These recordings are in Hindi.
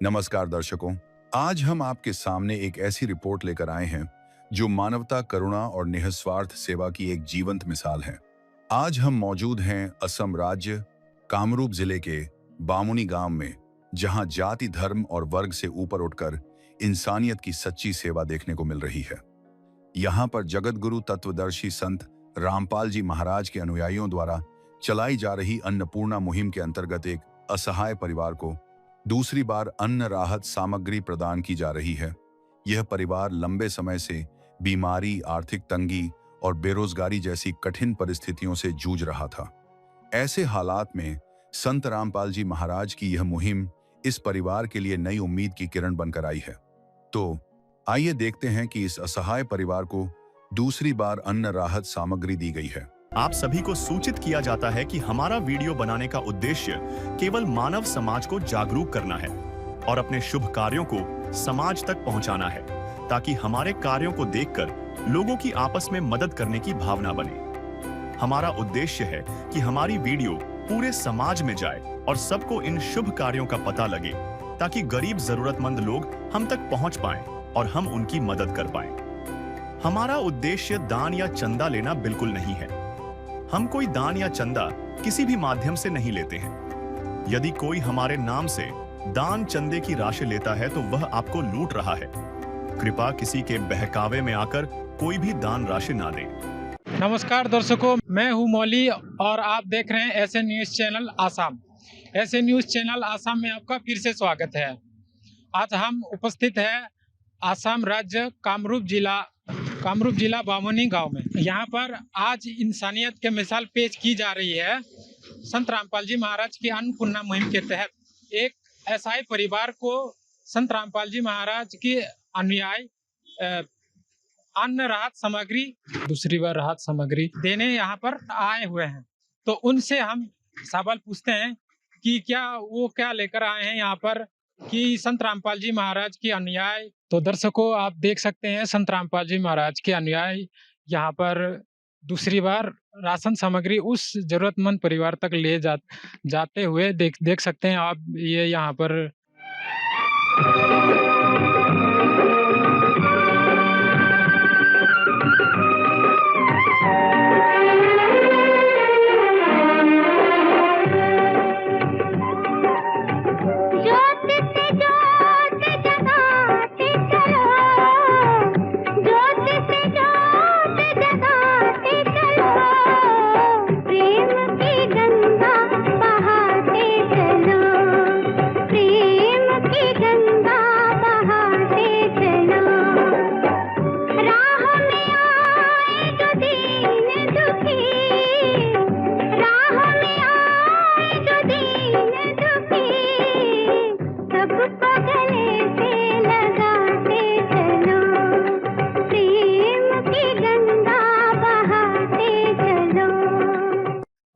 नमस्कार दर्शकों। आज हम आपके सामने एक ऐसी रिपोर्ट लेकर आए हैं जो मानवता, करुणा और निस्वार्थ सेवा की एक जीवंत मिसाल है। आज हम मौजूद हैं असम राज्य कामरूप जिले के बामुनी गांव में, जहां जाति, धर्म और वर्ग से ऊपर उठकर इंसानियत की सच्ची सेवा देखने को मिल रही है। यहाँ पर जगतगुरु तत्वदर्शी संत रामपाल जी महाराज के अनुयायियों द्वारा चलाई जा रही अन्नपूर्णा मुहिम के अंतर्गत एक असहाय परिवार को दूसरी बार अन्न राहत सामग्री प्रदान की जा रही है। यह परिवार लंबे समय से बीमारी, आर्थिक तंगी और बेरोजगारी जैसी कठिन परिस्थितियों से जूझ रहा था। ऐसे हालात में संत रामपाल जी महाराज की यह मुहिम इस परिवार के लिए नई उम्मीद की किरण बनकर आई है। तो आइए देखते हैं कि इस असहाय परिवार को दूसरी बार अन्न राहत सामग्री दी गई है। आप सभी को सूचित किया जाता है कि हमारा वीडियो बनाने का उद्देश्य केवल मानव समाज को जागरूक करना है और अपने शुभ कार्यों को समाज तक पहुंचाना है, ताकि हमारे कार्यों को देखकर लोगों की आपस में मदद करने की भावना बने। हमारा उद्देश्य है कि हमारी वीडियो पूरे समाज में जाए और सबको इन शुभ कार्यों का पता लगे, ताकि गरीब जरूरतमंद लोग हम तक पहुंच पाएं और हम उनकी मदद कर पाएं। हमारा उद्देश्य दान या चंदा लेना बिल्कुल नहीं है। हम कोई दान या चंदा किसी भी माध्यम से नहीं लेते हैं। यदि कोई हमारे नाम से दान चंदे की राशि लेता है तो वह आपको लूट रहा है। कृपया किसी के बहकावे में आकर कोई भी दान राशि ना दें। नमस्कार दर्शकों, मैं हूं मौली और आप देख रहे हैं ऐसे न्यूज़ चैनल आसाम। ऐसे न्यूज़ चैनल आसाम में आपका फिर से स्वागत है। आज हम उपस्थित हैं आसाम राज्य कामरूप जिला बामुनी गांव में। यहाँ पर आज इंसानियत के मिसाल पेश की जा रही है। संत रामपाल जी महाराज की अन्नपूर्णा मुहिम के तहत एक असहाय परिवार को संत रामपाल जी महाराज की अनुयायी अन्न राहत सामग्री, दूसरी बार राहत सामग्री देने यहाँ पर आए हुए हैं। तो उनसे हम सवाल पूछते हैं कि क्या लेकर आए हैं यहाँ पर, कि संत रामपाल जी महाराज की अनुयायी। तो दर्शकों, आप देख सकते हैं संत रामपाल जी महाराज के अनुयायी यहाँ पर दूसरी बार राशन सामग्री उस जरूरतमंद परिवार तक ले जाते हुए देख सकते हैं आप। ये यहाँ पर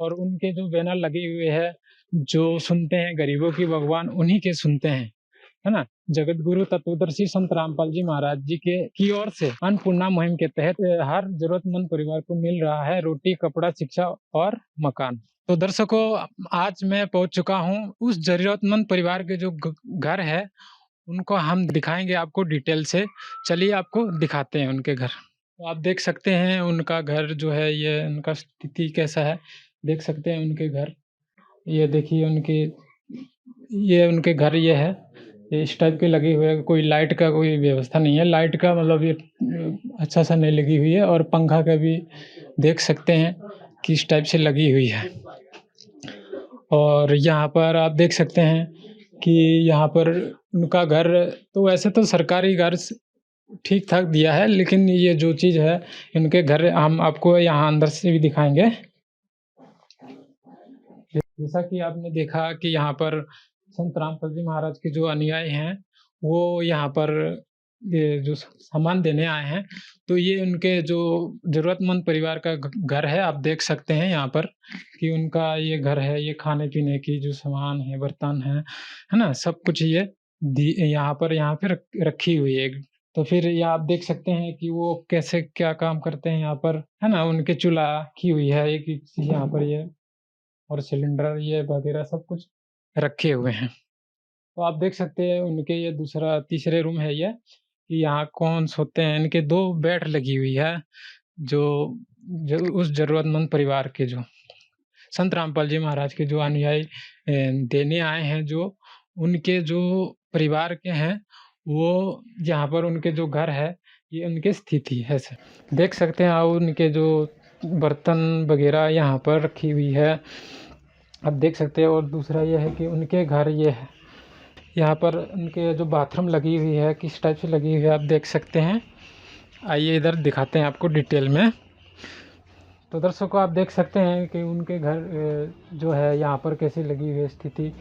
और उनके जो बैनर लगे हुए हैं, जो सुनते हैं गरीबों की भगवान उन्हीं के सुनते हैं, है ना। जगत गुरु तत्वदर्शी संत रामपाल जी महाराज जी की ओर से अन्नपूर्णा मुहिम के तहत हर जरूरतमंद परिवार को मिल रहा है रोटी, कपड़ा, शिक्षा और मकान। तो दर्शकों, आज मैं पहुंच चुका हूं उस जरूरतमंद परिवार के जो घर है, उनको हम दिखाएंगे आपको डिटेल से। चलिए आपको दिखाते हैं उनके घर। तो आप देख सकते हैं उनका घर जो है, ये उनका स्थिति कैसा है, देख सकते हैं उनके घर। ये देखिए उनके घर ये है, ये इस टाइप के लगे हुए हैं। कोई लाइट का कोई व्यवस्था नहीं है, लाइट का मतलब ये अच्छा सा नहीं लगी हुई है, और पंखा का भी देख सकते हैं कि इस टाइप से लगी हुई है। और यहाँ पर आप देख सकते हैं कि यहाँ पर उनका घर तो वैसे तो सरकारी घर ठीक ठाक दिया है, लेकिन ये जो चीज़ है इनके घर हम आपको यहाँ अंदर से भी दिखाएंगे। जैसा कि आपने देखा कि यहाँ पर संत रामपाल जी महाराज के जो अनुयायी हैं, वो यहाँ पर ये जो सामान देने आए हैं, तो ये उनके जो जरूरतमंद परिवार का घर है। आप देख सकते हैं यहाँ पर कि उनका ये घर है, ये खाने पीने की जो सामान है, बर्तन है ना, सब कुछ ये यहाँ पे रखी हुई है। तो फिर ये आप देख सकते हैं कि वो कैसे क्या काम करते हैं यहाँ पर, है ना। उनके चूल्हा की हुई है एक चीज यहाँ पर, ये और सिलेंडर ये वगैरह सब कुछ रखे हुए हैं। तो आप देख सकते हैं उनके ये दूसरा तीसरे रूम है ये, कि यहाँ कौन सोते हैं। इनके 2 बेड लगी हुई है, जो जो उस ज़रूरतमंद परिवार के जो संत रामपाल जी महाराज के जो अनुयायी देने आए हैं, जो उनके जो परिवार के हैं, वो यहाँ पर उनके जो घर है, ये उनकी स्थिति है सर। देख सकते हैं आप उनके जो बर्तन वगैरह यहाँ पर रखी हुई है, आप देख सकते हैं। और दूसरा ये है कि उनके घर ये है, यहाँ पर उनके जो बाथरूम लगी हुई है, किस टाइप से लगी हुई है आप देख सकते हैं। आइए इधर दिखाते हैं आपको डिटेल में। तो दर्शकों आप देख सकते हैं कि उनके घर जो है यहाँ पर कैसी लगी हुई है स्थिति।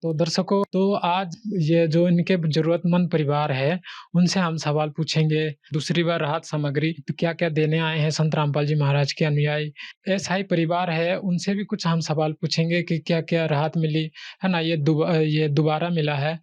तो दर्शकों, तो आज ये जो इनके ज़रूरतमंद परिवार है, उनसे हम सवाल पूछेंगे। दूसरी बार राहत सामग्री तो क्या-क्या देने आए हैं संत रामपाल जी महाराज के अनुयायी। ऐसा ही परिवार है, उनसे भी कुछ हम सवाल पूछेंगे कि क्या-क्या राहत मिली, है ना? ये दोबारा मिला है,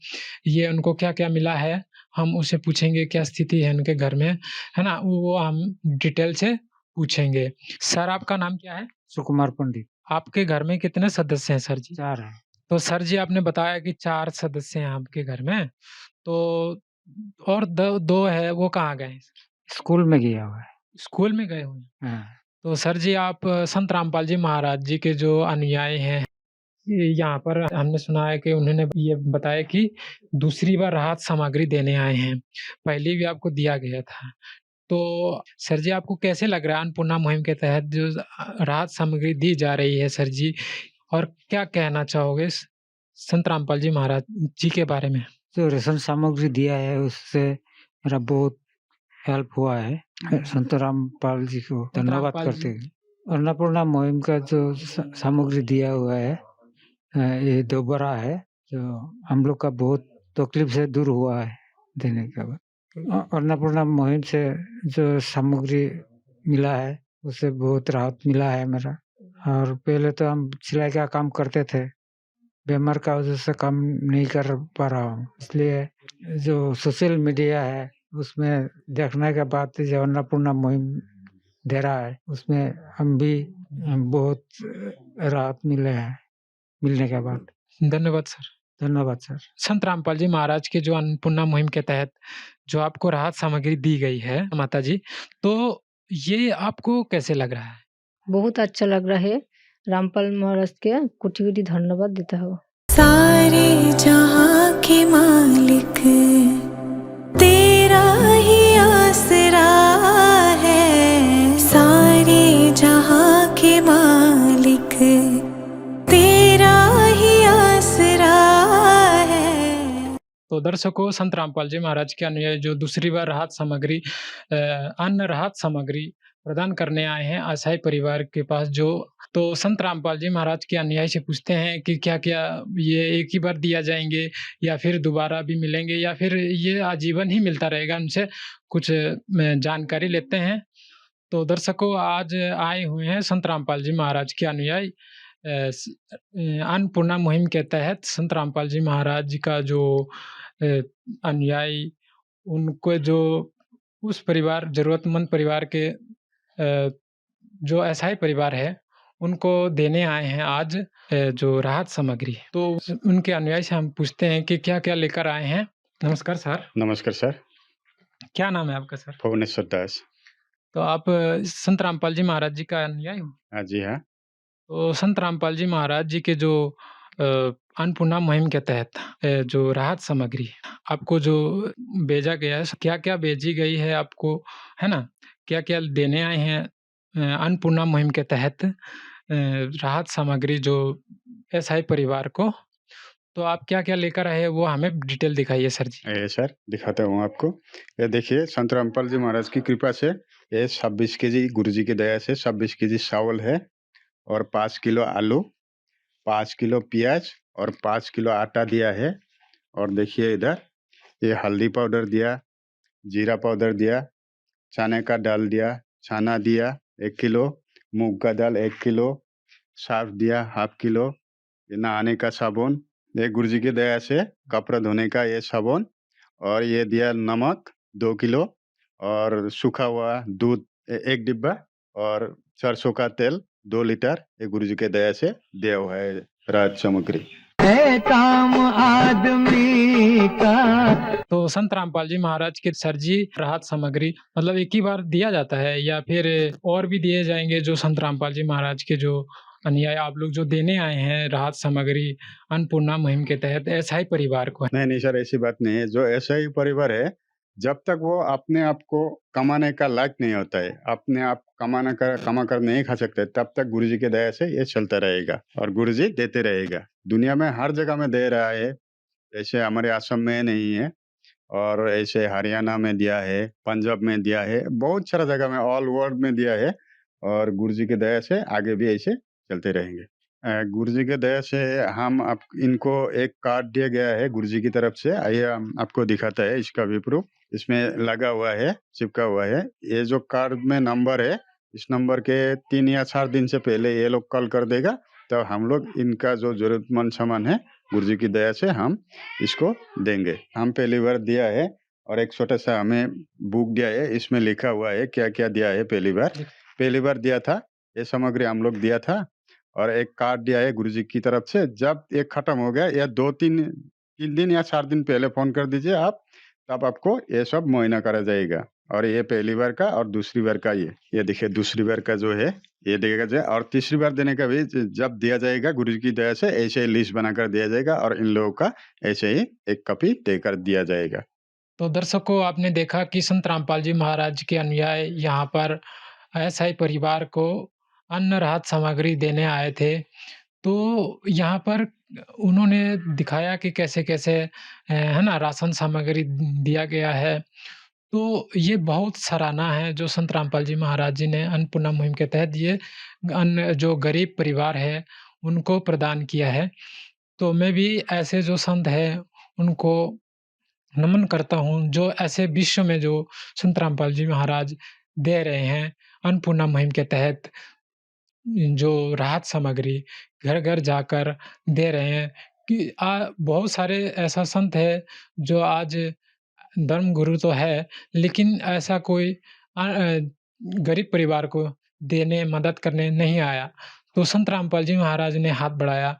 ये उनको क्या-क्या मिला है, हम उनसे पूछेंगे क्या स्थिति है उनके घर में, है ना? वो हम डिटेल से पूछेंगे। सर आपका नाम क्या है? सुकुमार पंडित। आपके घर में कितने सदस्य हैं सर जी? 4 हैं। तो सर जी आपने बताया कि 4 सदस्य हैं आपके घर में, तो और द 2 है वो कहाँ गए हैं? स्कूल में गया हुआ है। स्कूल में गए हुए हैं। हाँ। तो सर जी आप संत रामपाल जी महाराज जी के जो अनुयायी हैं, ये यहाँ पर हमने सुना है कि उन्होंने ये बताया कि दूसरी बार राहत सामग्री देने आए हैं, पहले भी आपको दिया गया था। तो सर जी आपको कैसे लग रहा है अन्नपूर्णा मुहिम के तहत जो राहत सामग्री दी जा रही है सर जी? और क्या कहना चाहोगे संत रामपाल जी महाराज जी के बारे में? जो राशन सामग्री दिया है उससे मेरा बहुत हेल्प हुआ है। संत रामपाल जी को धन्यवाद रामपाल करते जी। हैं। अन्नपूर्णा मुहिम का जो सामग्री दिया हुआ है, ये दोबारा है, जो हम लोग का बहुत तकलीफ से दूर हुआ है देने के बाद। अन्नपूर्णा मुहिम से जो सामग्री मिला है, उससे बहुत राहत मिला है मेरा। और पहले तो हम सिलाई का काम करते थे, बीमार का वजह से काम नहीं कर पा रहा हूँ। इसलिए जो सोशल मीडिया है, उसमें देखने के बाद जो अन्नपूर्णा मुहिम दे रहा है, उसमें हम भी बहुत राहत मिलने के बाद। धन्यवाद सर। धन्यवाद सर। संत रामपाल जी महाराज के जो अन्नपूर्णा मुहिम के तहत जो आपको राहत सामग्री दी गई है माताजी, तो ये आपको कैसे लग रहा है? बहुत अच्छा लग रहा है। रामपाल महाराज के कोटि-कोटि धन्यवाद देता हूँ। सारे जहां के मालिक तेरा ही आसरा है, सारे जहां के मालिक तेरा ही आसरा है। तो दर्शकों, संत रामपाल जी महाराज के अनुयायी जो दूसरी बार राहत सामग्री अन्न राहत सामग्री प्रदान करने आए हैं असहाय परिवार के पास, जो तो संत रामपाल जी महाराज के अनुयायी से पूछते हैं कि क्या-क्या ये एक ही बार दिया जाएँगे या फिर दोबारा भी मिलेंगे या फिर ये आजीवन ही मिलता रहेगा? उनसे कुछ जानकारी लेते हैं। तो दर्शकों, आज आए हुए हैं संत रामपाल जी महाराज के अनुयायी अन्नपूर्णा मुहिम के तहत संत रामपाल जी महाराज जी का जो अनुयायी, उनको जो उस परिवार ज़रूरतमंद परिवार के जो असहाय परिवार है, उनको देने आए हैं आज जो राहत सामग्री। तो उनके अनुयायी से हम पूछते हैं कि क्या-क्या लेकर आए हैं? नमस्कार सर। नमस्कार सर। क्या नाम है आपका सर? भुवनेश्वर दास। तो आप संत रामपाल जी महाराज जी का अनुयायी हो? जी हाँ। तो संत रामपाल जी महाराज जी के जो अन्नपूर्णा मुहिम के तहत जो राहत सामग्री आपको जो भेजा गया है, क्या-क्या भेजी गई है आपको, है ना? क्या-क्या देने आए हैं अन्नपूर्णा मुहिम के तहत राहत सामग्री जो असहाय परिवार को, तो आप क्या-क्या लेकर आए हैं वो हमें डिटेल दिखाइए सर जी। सर दिखाता हूँ आपको। ये देखिए संत रामपाल जी महाराज की कृपा से ये 26 केजी गुरुजी की दया से 26 केजी चावल है और 5 किलो आलू, 5 किलो प्याज और 5 किलो आटा दिया है। और देखिए इधर ये हल्दी पाउडर दिया, जीरा पाउडर दिया, चने का दाल दिया, चना दिया 1 किलो, मूंग का दाल 1 किलो, सर्फ दिया हाफ किलो, ये नहाने का साबुन, ये गुरुजी की दया से कपड़ा धोने का ये साबुन, और ये दिया नमक 2 किलो और सूखा हुआ दूध 1 डिब्बा और सरसों का तेल 2 लीटर, ये गुरुजी के दया से दिया हुआ है राहत सामग्री। है काम आदमी का। तो संत रामपाल जी महाराज के सर जी राहत सामग्री मतलब एक ही बार दिया जाता है या फिर और भी दिए जाएंगे? जो संत रामपाल जी महाराज के जो अनुयायी आप लोग जो देने आए हैं राहत सामग्री अन्नपूर्णा मुहिम के तहत ऐसा ही परिवार को है? नहीं सर, ऐसी बात नहीं है। जो ऐसा ही परिवार है, जब तक वो अपने आप को कमाने का लायक नहीं होता है, अपने आप कमा कर नहीं खा सकते, तब तक गुरु जी के दया से ये चलता रहेगा और गुरु जी देते रहेगा। दुनिया में हर जगह में दे रहा है, ऐसे हमारे आश्रम में नहीं है और ऐसे हरियाणा में दिया है, पंजाब में दिया है, बहुत सारा जगह में ऑल वर्ल्ड में दिया है और गुरु जी की दया से आगे भी ऐसे चलते रहेंगे। गुरु जी के दया से हम इनको एक कार्ड दिया गया है गुरु जी की तरफ से। आइए हम आपको दिखाता है, इसका भी प्रूफ इसमें लगा हुआ है, चिपका हुआ है। ये जो कार्ड में नंबर है, इस नंबर के 3 या 4 दिन से पहले ये लोग कॉल कर देगा, तो हम लोग इनका जो जरूरतमंद सामान है गुरु जी की दया से हम इसको देंगे। हम पहली बार दिया है और एक छोटा सा हमें बुक दिया है, इसमें लिखा हुआ है क्या क्या दिया है। पहली बार दिया था, ये सामग्री हम लोग दिया था और एक कार्ड दिया है गुरु जी की तरफ से। जब ये खत्म हो गया या 2-3 दिन या 4 दिन पहले फोन कर दीजिए आप, तब आपको ये सब मुआयना करा जाएगा। और ये पहली बार का और दूसरी बार का ये देखिए, दूसरी बार का जो है ये देगा जाए और तीसरी बार देने का भी जब दिया जाएगा गुरु जी की दया से ऐसे ही लिस्ट बनाकर दिया जाएगा और इन लोगों का ऐसे ही एक कॉपी देकर दिया जाएगा। तो दर्शकों, आपने देखा कि संत रामपाल जी महाराज के अनुयायी यहाँ पर ऐसा ही परिवार को अन्न राहत सामग्री देने आए थे। तो यहाँ पर उन्होंने दिखाया कि कैसे-कैसे है ना राशन सामग्री दिया गया है। तो ये बहुत सराहना है जो संत रामपाल जी महाराज जी ने अन्नपूर्णा मुहिम के तहत ये अन्न जो गरीब परिवार है उनको प्रदान किया है। तो मैं भी ऐसे जो संत हैं उनको नमन करता हूँ, जो ऐसे विश्व में जो संत रामपाल जी महाराज दे रहे हैं अन्नपूर्णा मुहिम के तहत जो राहत सामग्री घर-घर जाकर दे रहे हैं। कि बहुत सारे ऐसा संत है जो आज धर्म गुरु तो है, लेकिन ऐसा कोई गरीब परिवार को देने मदद करने नहीं आया। तो संत रामपाल जी महाराज ने हाथ बढ़ाया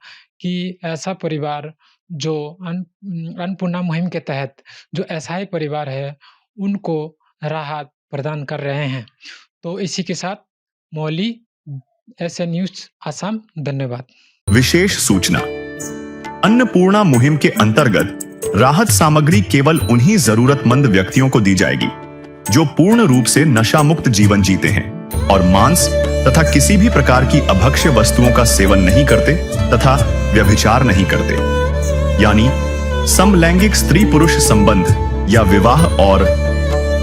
कि ऐसा परिवार जो अन्नपूर्णा मुहिम के तहत जो असहाय परिवार है उनको राहत प्रदान कर रहे हैं। तो इसी के साथ मौली एसएन न्यूज़ आसाम, धन्यवाद। विशेष सूचना, अन्नपूर्णा मुहिम के अंतर्गत राहत सामग्री केवल उन्हीं जरूरतमंद व्यक्तियों को दी जाएगी जो पूर्ण रूप से नशा मुक्त जीवन जीते हैं और मांस तथा किसी भी प्रकार की अभक्ष्य वस्तुओं का सेवन नहीं करते तथा व्यभिचार नहीं करते, यानी समलैंगिक स्त्री पुरुष संबंध या विवाह और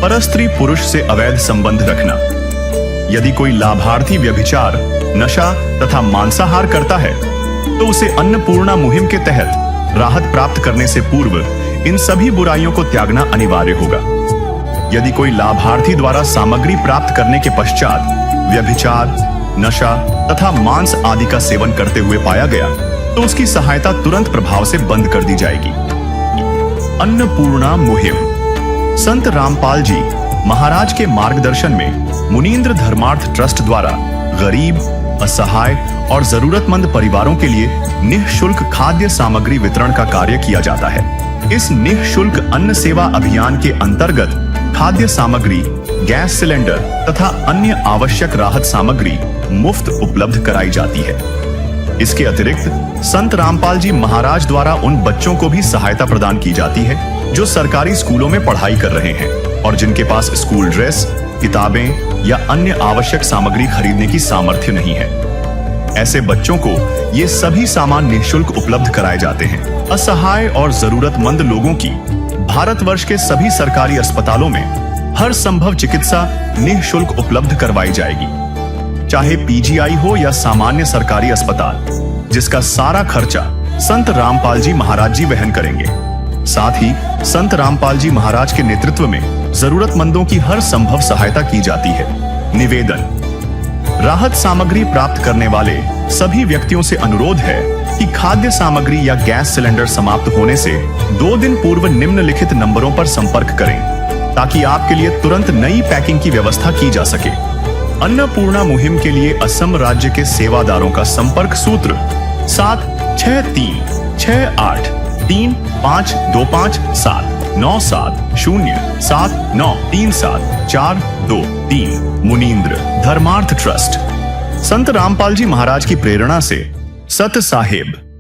परस्त्री पुरुष से अवैध संबंध रखना। यदि कोई लाभार्थी व्यभिचार, नशा तथा मांसाहार करता है तो उसे अन्नपूर्णा मुहिम के तहत राहत प्राप्त करने से पूर्व इन सभी बुराइयों को त्यागना अनिवार्य होगा। यदि कोई लाभार्थी द्वारा सामग्री प्राप्त करने के पश्चात व्यभिचार, नशा तथा मांस आदि का सेवन करते हुए पाया गया तो उसकी सहायता तुरंत प्रभाव से बंद कर दी जाएगी। अन्नपूर्णा मुहिम संत रामपाल जी महाराज के मार्गदर्शन में मुनीन्द्र धर्मार्थ ट्रस्ट द्वारा गरीब, असहाय और जरूरतमंद परिवारों के लिए निःशुल्क खाद्य सामग्री वितरण का कार्य किया जाता है। इस निःशुल्क अन्न सेवा अभियान के अंतर्गत खाद्य सामग्री, गैस सिलेंडर तथा अन्य आवश्यक राहत सामग्री मुफ्त उपलब्ध कराई जाती है। इसके अतिरिक्त संत रामपाल जी महाराज द्वारा उन बच्चों को भी सहायता प्रदान की जाती है जो सरकारी स्कूलों में पढ़ाई कर रहे हैं और जिनके पास स्कूल ड्रेस, किताबें या अन्य आवश्यक सामग्री खरीदने की सामर्थ्य नहीं है। ऐसे बच्चों को ये सभी सामान निःशुल्क उपलब्ध कराए जाते हैं। असहाय और जरूरतमंद लोगों की भारतवर्ष के सभी सरकारी अस्पतालों में हर संभव चिकित्सा निःशुल्क उपलब्ध करवाई जाएगी, चाहे पीजीआई हो या सामान्य सरकारी अस्पताल, जिसका सारा खर्चा संत रामपाल जी महाराज जी वहन करेंगे। साथ ही संत रामपाल जी महाराज के नेतृत्व में जरूरतमंदों की हर संभव सहायता की जाती है। निवेदन, राहत सामग्री प्राप्त करने वाले सभी व्यक्तियों से अनुरोध है कि खाद्य सामग्री या गैस सिलेंडर समाप्त होने से 2 दिन पूर्व निम्नलिखित नंबरों पर संपर्क करें ताकि आपके लिए तुरंत नई पैकिंग की व्यवस्था की जा सके। अन्नपूर्णा मुहिम के लिए असम राज्य के सेवादारों का संपर्क सूत्र 763 683525279707937423 मुनींद्र धर्मार्थ ट्रस्ट। संत रामपाल जी महाराज की प्रेरणा से सत साहेब